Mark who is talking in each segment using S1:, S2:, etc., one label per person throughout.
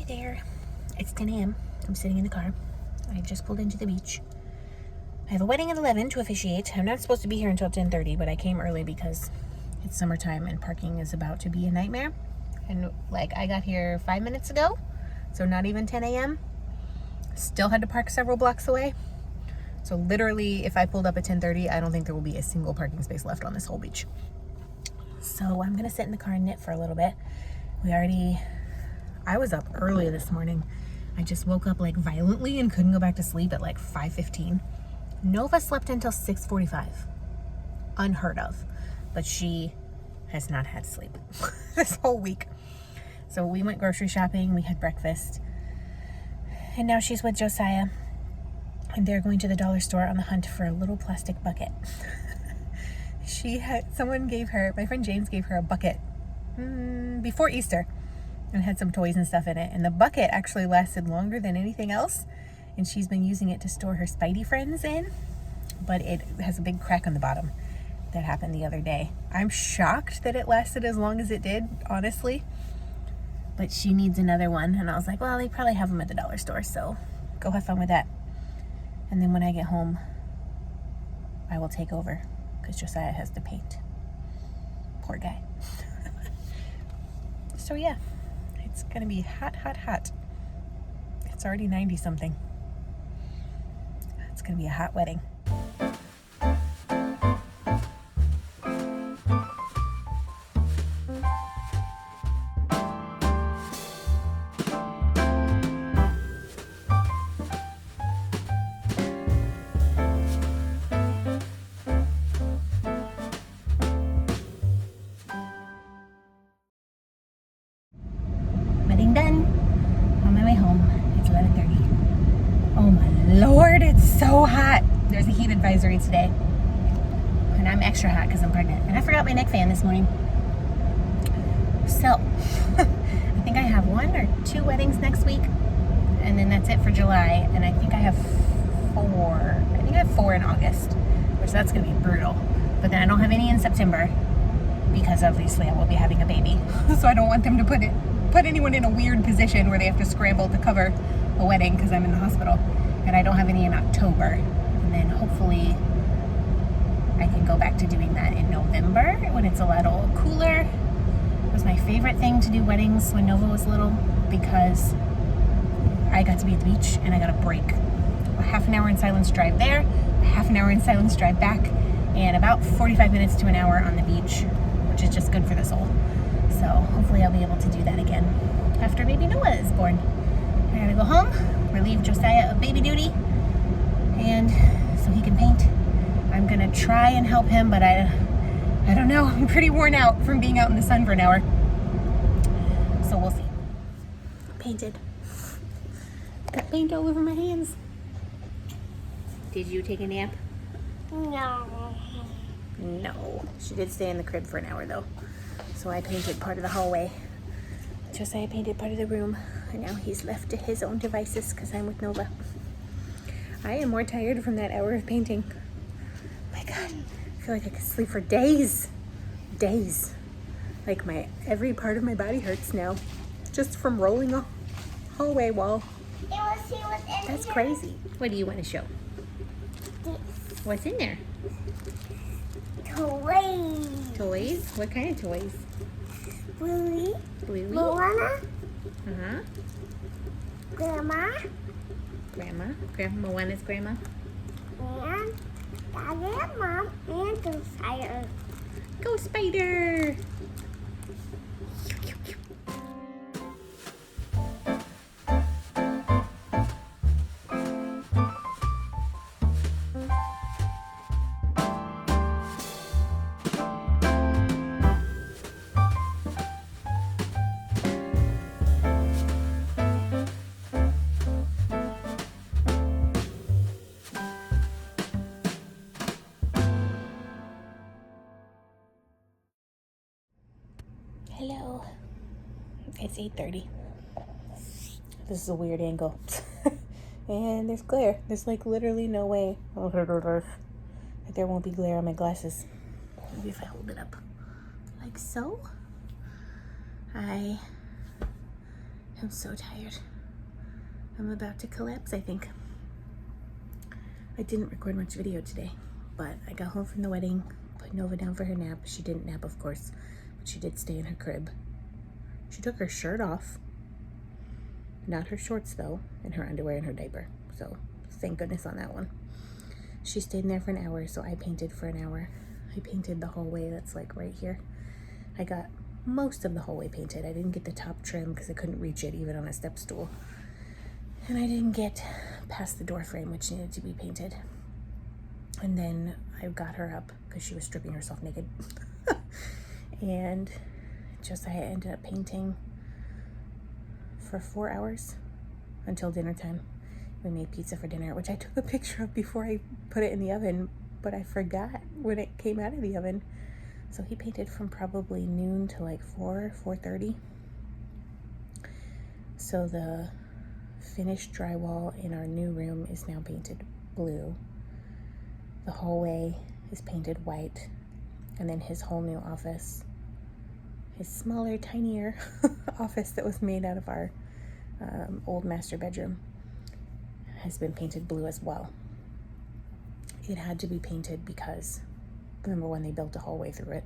S1: there. It's 10 a.m. I'm sitting in the car. I just pulled into the beach. I have a wedding at 11 to officiate. I'm not supposed to be here until 10:30, but I came early because it's summertime and parking is about to be a nightmare. And like, I got here 5 minutes ago, so not even 10 a.m. Still had to park several blocks away. So literally, if I pulled up at 10:30, I don't think there will be a single parking space left on this whole beach. So I'm gonna sit in the car and knit for a little bit. I was up early this morning. I just woke up like violently and couldn't go back to sleep at like 5:15. Nova slept until 6:45. Unheard of. But she has not had sleep this whole week. So we went grocery shopping, we had breakfast, and now she's with Josiah. And they're going to the dollar store on the hunt for a little plastic bucket. My friend James gave her a bucket before Easter and had some toys and stuff in it. And the bucket actually lasted longer than anything else. And she's been using it to store her Spidey friends in, but it has a big crack on the bottom. That happened the other day. I'm shocked that it lasted as long as it did, honestly. But she needs another one. And I was like, well, they probably have them at the dollar store, so go have fun with that. And then when I get home, I will take over because Josiah has to paint. Poor guy. So yeah, it's gonna be hot, hot, hot. It's already 90 something. It's gonna be a hot wedding. Wedding done. On my way home. It's 11:30. Oh my lord, it's so hot. There's a heat advisory today. And I'm extra hot because I'm pregnant. And I forgot my neck fan this morning. So, I think I have 1 or 2 weddings next week. And then that's it for July. And I think I have 4. I think I have 4 in August. Which that's going to be brutal. But then I don't have any in September. Because obviously I will be having a baby. So I don't want them to put anyone in a weird position where they have to scramble to cover a wedding because I'm in the hospital. And I don't have any in October. And then hopefully I can go back to doing that in November when it's a little cooler. It was my favorite thing to do weddings when Nova was little because I got to be at the beach and I got a break. A half an hour in silence drive there, a half an hour in silence drive back, and about 45 minutes to an hour on the beach, which is just good for the soul. So hopefully I'll be able to do that again after baby Noah is born. I gotta go home, relieve Josiah of baby duty, and so he can paint. I'm gonna try and help him, but I don't know. I'm pretty worn out from being out in the sun for an hour. So we'll see. Painted. Got paint all over my hands. Did you take a nap?
S2: No.
S1: No. She did stay in the crib for an hour though. So I painted part of the hallway. Josiah painted part of the room. And now he's left to his own devices because I'm with Nova. I am more tired from that hour of painting. My God. I feel like I could sleep for days. Days. Like every part of my body hurts now. Just from rolling a hallway wall. That's crazy. What do you want to show? What's in there?
S2: Toys.
S1: Toys? What kind of toys?
S2: Bluey.
S1: Bluey?
S2: Moana.
S1: Uh-huh.
S2: Grandma.
S1: Grandma. Moana's grandma.
S2: And Daddy and Mom and the fire.
S1: Go spider! Hello. It's 8:30. This is a weird angle. And there's glare. There's like literally no way that there won't be glare on my glasses. Maybe if I hold it up like so. I I'm so tired. I'm about to collapse, I think. I didn't record much video today, but I got home from the wedding, put Nova down for her nap. She didn't nap, of course, but she did stay in her crib. She took her shirt off, not her shorts though, and her underwear and her diaper. So thank goodness on that one. She stayed in there for an hour, so I painted for an hour. I painted the hallway that's like right here. I got most of the hallway painted. I didn't get the top trim because I couldn't reach it even on a step stool. And I didn't get past the door frame, which needed to be painted. And then I got her up because she was stripping herself naked. And I ended up painting for 4 hours until dinner time. We made pizza for dinner, which I took a picture of before I put it in the oven, but I forgot when it came out of the oven. So he painted from probably noon to like 4:30. So the finished drywall in our new room is now painted blue. The hallway is painted white. And then his whole new office, his smaller, tinier office that was made out of our old master bedroom, has been painted blue as well. It had to be painted because, number one, they built a hallway through it.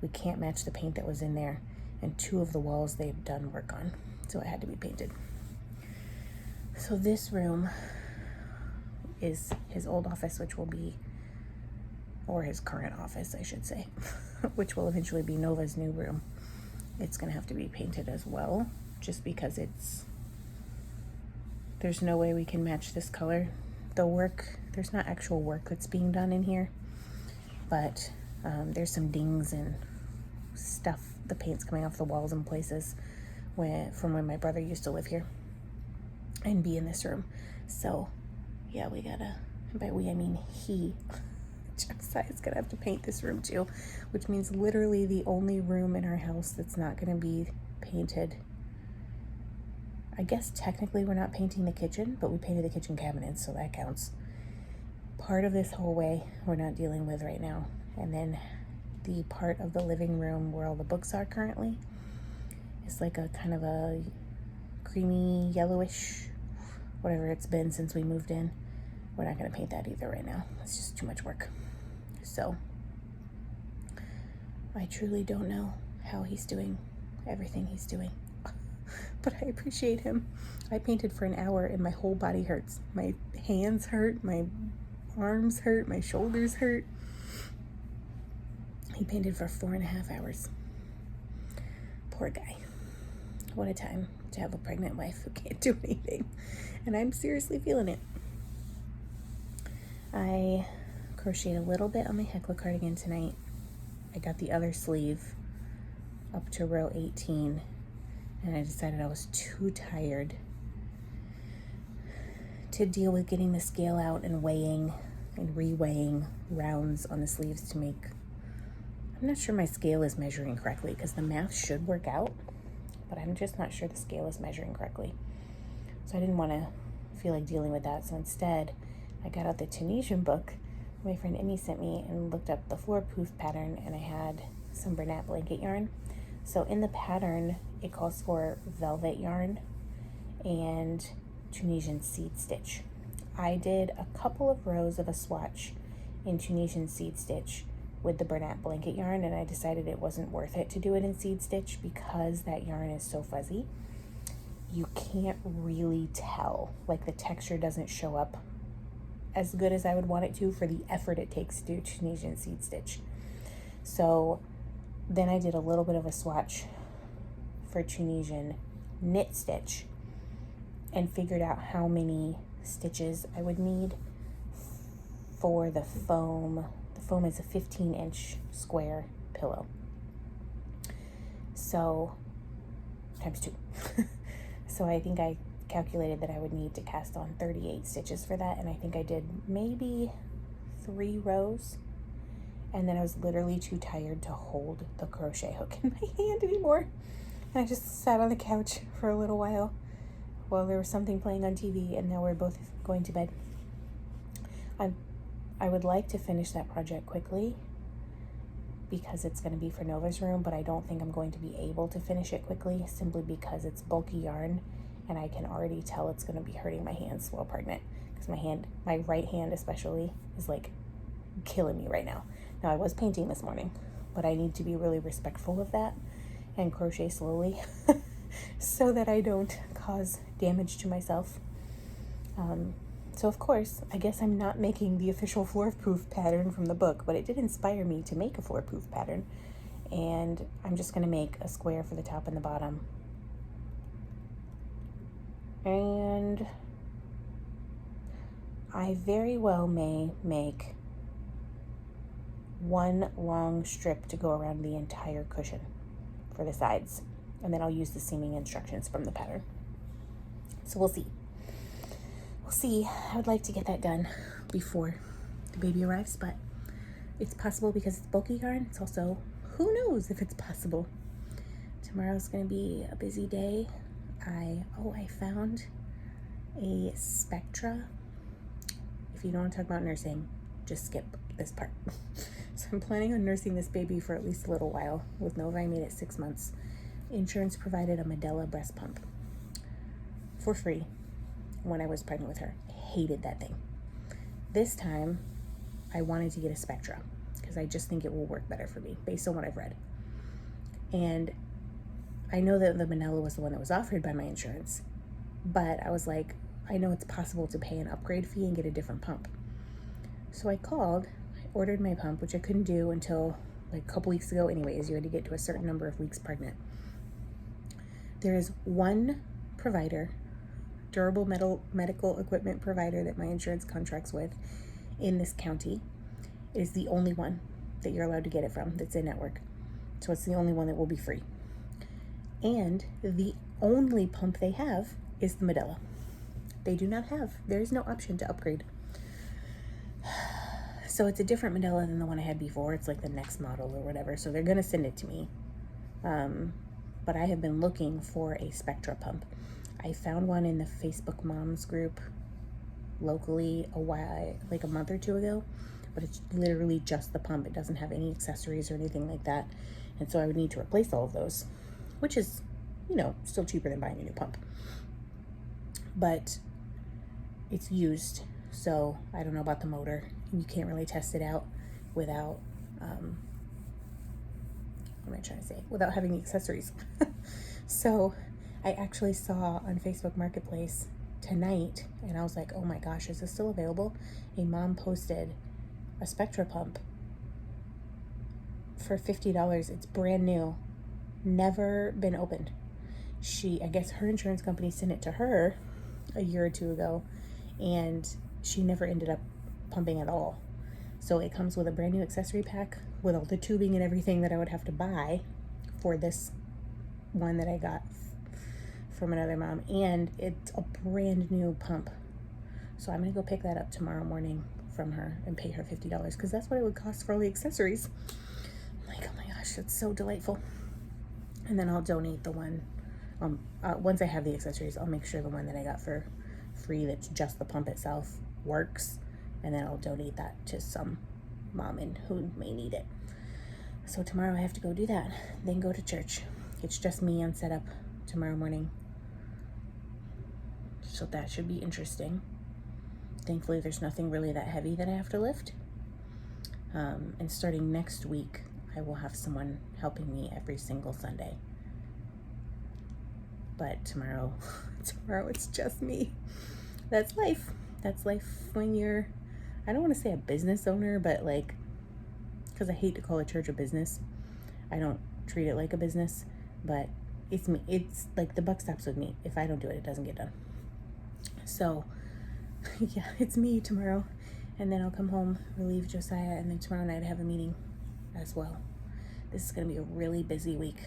S1: We can't match the paint that was in there, and 2 of the walls they've done work on, so it had to be painted. So this room is his old office, which will be, or his current office, I should say, which will eventually be Nova's new room. It's gonna have to be painted as well, just because there's no way we can match this color. There's not actual work that's being done in here, but there's some dings and stuff, the paint's coming off the walls in places from when my brother used to live here and be in this room. So yeah, we gotta, by we I mean he, Josiah's gonna have to paint this room too, which means literally the only room in our house that's not gonna be painted. I guess technically we're not painting the kitchen, but we painted the kitchen cabinets, so that counts. Part of this hallway we're not dealing with right now. And then the part of the living room where all the books are currently is like a kind of a creamy yellowish, whatever it's been since we moved in. We're not gonna paint that either right now. It's just too much work. So I truly don't know how he's doing everything he's doing. But I appreciate him. I painted for an hour and my whole body hurts. My hands hurt, my arms hurt, my shoulders hurt. He painted for 4.5 hours. Poor guy. What a time to have a pregnant wife who can't do anything. And I'm seriously feeling it. I crocheted a little bit on my Heckler cardigan tonight. I got the other sleeve up to row 18. And I decided I was too tired to deal with getting the scale out and weighing and re-weighing rounds on the sleeves to make. I'm not sure my scale is measuring correctly because the math should work out, but I'm just not sure the scale is measuring correctly. So I didn't want to feel like dealing with that. So instead, I got out the Tunisian book my friend Emmy sent me and looked up the floor poof pattern, and I had some Bernat blanket yarn. So in the pattern, it calls for velvet yarn and Tunisian seed stitch. I did a couple of rows of a swatch in Tunisian seed stitch with the Bernat blanket yarn, and I decided it wasn't worth it to do it in seed stitch because that yarn is so fuzzy. You can't really tell, like the texture doesn't show up as good as I would want it to for the effort it takes to do Tunisian seed stitch. So then I did a little bit of a swatch for Tunisian knit stitch and figured out how many stitches I would need for the foam. The foam is a 15-inch square pillow. So times 2. So I think I calculated that I would need to cast on 38 stitches for that, and I think I did maybe 3 rows. And then I was literally too tired to hold the crochet hook in my hand anymore. And I just sat on the couch for a little while there was something playing on TV, and now we're both going to bed. I would like to finish that project quickly, because it's going to be for Nova's room, but I don't think I'm going to be able to finish it quickly simply because it's bulky yarn and I can already tell it's going to be hurting my hands while pregnant, because my right hand especially is like killing me right now. Now I was painting this morning, but I need to be really respectful of that and crochet slowly so that I don't cause damage to myself. So of course, I guess I'm not making the official floor-proof pattern from the book, but it did inspire me to make a floor-proof pattern. And I'm just gonna make a square for the top and the bottom. And I very well may make one long strip to go around the entire cushion for the sides. And then I'll use the seaming instructions from the pattern. So we'll see. We'll see. I would like to get that done before the baby arrives, but it's possible because it's bulky yarn. It's also, who knows if it's possible. Tomorrow's going to be a busy day. I found a Spectra. If you don't want to talk about nursing, just skip this part. So I'm planning on nursing this baby for at least a little while. With Nova, I made it 6 months. Insurance provided a Medela breast pump for free when I was pregnant with her. I hated that thing. This time, I wanted to get a Spectra because I just think it will work better for me based on what I've read. And I know that the Manila was the one that was offered by my insurance, but I was like, I know it's possible to pay an upgrade fee and get a different pump. So I called, I ordered my pump, which I couldn't do until like a couple weeks ago anyways. You had to get to a certain number of weeks pregnant. There is one provider, durable medical equipment provider that my insurance contracts with in this county. It is the only one that you're allowed to get it from that's in network. So it's the only one that will be free. And the only pump they have is the Medela. There is no option to upgrade. So it's a different Medela than the one I had before. It's like the next model or whatever. So they're going to send it to me. But I have been looking for a Spectra pump. I found one in the Facebook Moms group locally like a month or two ago, but it's literally just the pump. It doesn't have any accessories or anything like that. And so I would need to replace all of those, which is, still cheaper than buying a new pump. But it's used, so I don't know about the motor. You can't really test it out without, without having the accessories. So I actually saw on Facebook Marketplace tonight, and I was like, oh my gosh, is this still available? A mom posted a Spectra pump for $50. It's brand new, never been opened. I guess her insurance company sent it to her a year or two ago, and she never ended up pumping at all. So it comes with a brand new accessory pack with all the tubing and everything that I would have to buy for this one that I got from another mom, and it's a brand new pump. So I'm gonna go pick that up tomorrow morning from her and pay her $50 because that's what it would cost for all the accessories. I'm like, oh my gosh, that's so delightful. And then I'll donate the one, once I have the accessories, I'll make sure the one that I got for free that's just the pump itself works, and then I'll donate that to some mom who may need it. So tomorrow I have to go do that, then go to church. It's just me on setup tomorrow morning. So that should be interesting. Thankfully, there's nothing really that heavy that I have to lift. And starting next week, I will have someone helping me every single Sunday. But tomorrow it's just me. That's life. That's life when you're, I don't want to say a business owner, but like, because I hate to call a church a business. I don't treat it like a business, but it's me. It's like the buck stops with me. If I don't do it, it doesn't get done. So yeah, it's me tomorrow, and then I'll come home, relieve Josiah, and then tomorrow night I have a meeting as well. This is going to be a really busy week.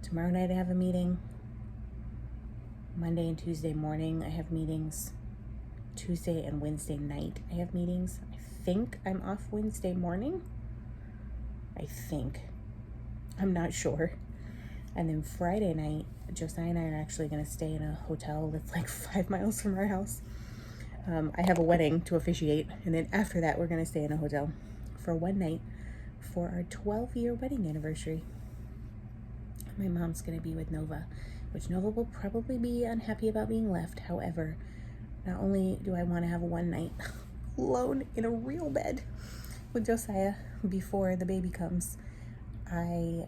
S1: Tomorrow night I have a meeting. Monday and Tuesday morning I have meetings. Tuesday and Wednesday night I have meetings. I think I'm off Wednesday morning. I'm not sure. And then Friday night, Josiah and I are actually going to stay in a hotel that's like 5 miles from our house. I have a wedding to officiate, and then after that we're going to stay in a hotel for one night for our 12-year wedding anniversary. My mom's gonna be with Nova, which Nova will probably be unhappy about being left. However, not only do I want to have one night alone in a real bed with Josiah before the baby comes, I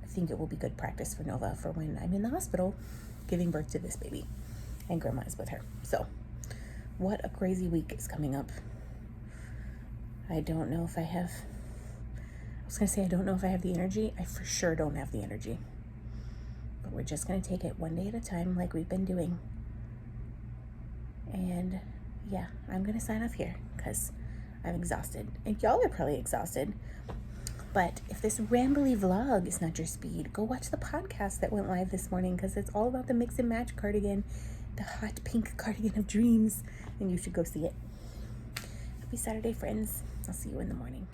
S1: think it will be good practice for Nova for when I'm in the hospital giving birth to this baby and grandma is with her. So what a crazy week is coming up. I don't know if I have, I was gonna say I don't know if I have the energy. I for sure don't have the energy, but we're just gonna take it one day at a time like we've been doing. And yeah, I'm gonna sign off here because I'm exhausted and y'all are probably exhausted. But if this rambly vlog is not your speed, go watch the podcast that went live this morning because it's all about the mix and match cardigan, the hot pink cardigan of dreams, and you should go see it. Happy Saturday, friends. I'll see you in the morning.